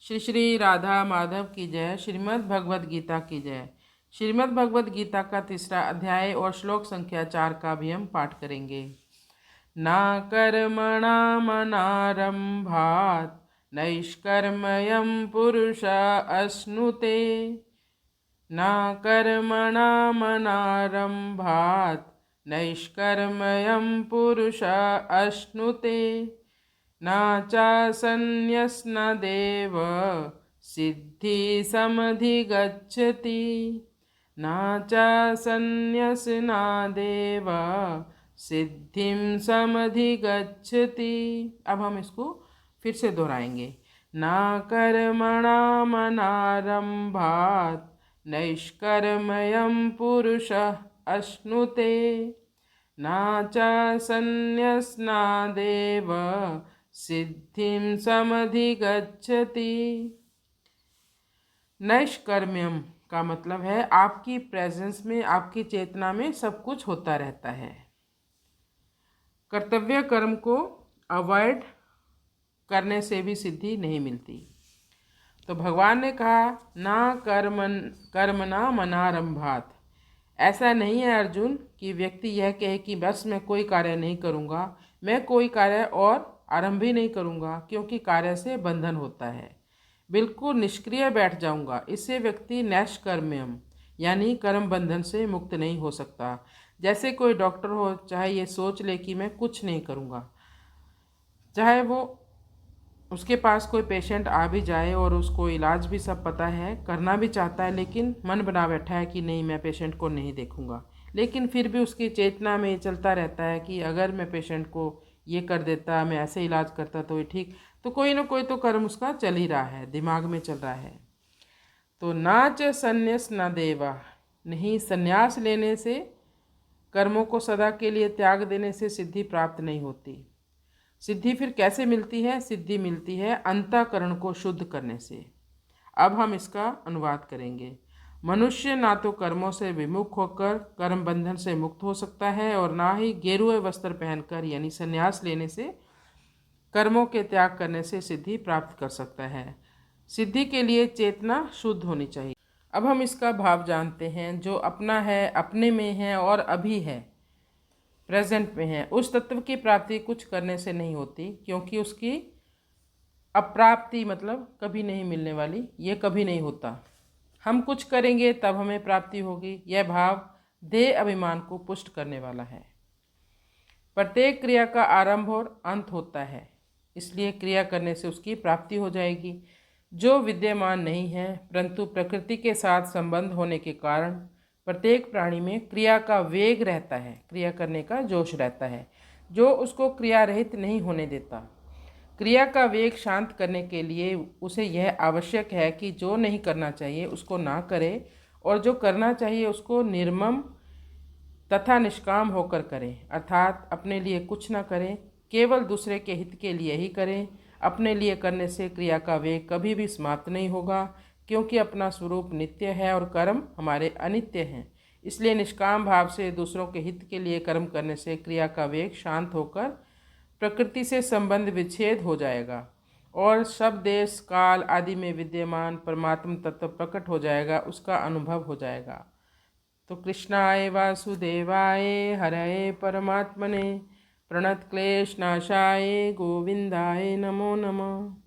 श्री श्री राधा माधव की जय। श्रीमद् भगवद गीता की जय। श्रीमद् भगवद गीता का तीसरा अध्याय और श्लोक संख्या 4 का भी हम पाठ करेंगे। ना कर्मणामनारंभात् नैष्कर्म्यं पुरुष अश्नुते। ना कर्मणामनारंभात् नैष्कर्म्यं पुरुष अश्नुते। न चासन्न्यस्नदेव सिद्धिसमधिगच्छति। न चासन्न्यस्नादेव सिद्धिं समधिगच्छति। अब हम इसको फिर से दोहराएंगे। न कर्मणामनारंभात् नैष्कर्म्यं पुरुषः अश्नुते। न चासन्न्यस्नादेव सिद्धिं समधिगच्छति। नैष्कर्म्यम का मतलब है आपकी प्रेजेंस में, आपकी चेतना में सब कुछ होता रहता है। कर्तव्य कर्म को अवॉइड करने से भी सिद्धि नहीं मिलती। तो भगवान ने कहा ना कर्मणा मनारंभात्। ऐसा नहीं है अर्जुन कि व्यक्ति यह कहे कि बस मैं कोई कार्य नहीं करूँगा, मैं कोई कार्य और आरंभ ही नहीं करूँगा क्योंकि कार्य से बंधन होता है, बिल्कुल निष्क्रिय बैठ जाऊँगा। इससे व्यक्ति नैष्कर्म्यम यानी कर्म बंधन से मुक्त नहीं हो सकता। जैसे कोई डॉक्टर हो, चाहे ये सोच ले कि मैं कुछ नहीं करूँगा, चाहे वो उसके पास कोई पेशेंट आ भी जाए और उसको इलाज भी सब पता है, करना भी चाहता है, लेकिन मन बना बैठा है कि नहीं मैं पेशेंट को नहीं देखूंगा, लेकिन फिर भी उसकी चेतना में ये चलता रहता है कि अगर मैं पेशेंट को ये कर देता, मैं ऐसे इलाज करता तो ये ठीक, तो कोई ना कोई तो कर्म उसका चल ही रहा है, दिमाग में चल रहा है। तो नाच संन्यास न देवा, नहीं संन्यास लेने से, कर्मों को सदा के लिए त्याग देने से सिद्धि प्राप्त नहीं होती। सिद्धि फिर कैसे मिलती है? सिद्धि मिलती है अंतःकरण को शुद्ध करने से। अब हम इसका अनुवाद करेंगे। मनुष्य ना तो कर्मों से विमुख होकर कर्म बंधन से मुक्त हो सकता है और ना ही गेरुए वस्त्र पहनकर यानी संन्यास लेने से, कर्मों के त्याग करने से सिद्धि प्राप्त कर सकता है। सिद्धि के लिए चेतना शुद्ध होनी चाहिए। अब हम इसका भाव जानते हैं। जो अपना है, अपने में है और अभी है, प्रेजेंट में है, उस तत्व की प्राप्ति कुछ करने से नहीं होती, क्योंकि उसकी अप्राप्ति मतलब कभी नहीं मिलने वाली, ये कभी नहीं होता। हम कुछ करेंगे तब हमें प्राप्ति होगी, यह भाव देह अभिमान को पुष्ट करने वाला है। प्रत्येक क्रिया का आरंभ और अंत होता है, इसलिए क्रिया करने से उसकी प्राप्ति हो जाएगी। जो विद्यमान नहीं है परंतु प्रकृति के साथ संबंध होने के कारण प्रत्येक प्राणी में क्रिया का वेग रहता है, क्रिया करने का जोश रहता है, जो उसको क्रिया रहित नहीं होने देता। क्रिया का वेग शांत करने के लिए उसे यह आवश्यक है कि जो नहीं करना चाहिए उसको ना करे और जो करना चाहिए उसको निर्मम तथा निष्काम होकर करें, अर्थात अपने लिए कुछ न करें, केवल दूसरे के हित के लिए ही करें। अपने लिए करने से क्रिया का वेग कभी भी समाप्त नहीं होगा, क्योंकि अपना स्वरूप नित्य है और कर्म हमारे अनित्य हैं। इसलिए निष्काम भाव से दूसरों के हित के लिए कर्म करने से क्रिया का वेग शांत होकर प्रकृति से संबंध विच्छेद हो जाएगा और सब देश काल आदि में विद्यमान परमात्म तत्व प्रकट हो जाएगा, उसका अनुभव हो जाएगा। तो कृष्णाय वासुदेवाय हरये परमात्मने प्रणतक्लेशनाशाय गोविंदाय नमो नमः।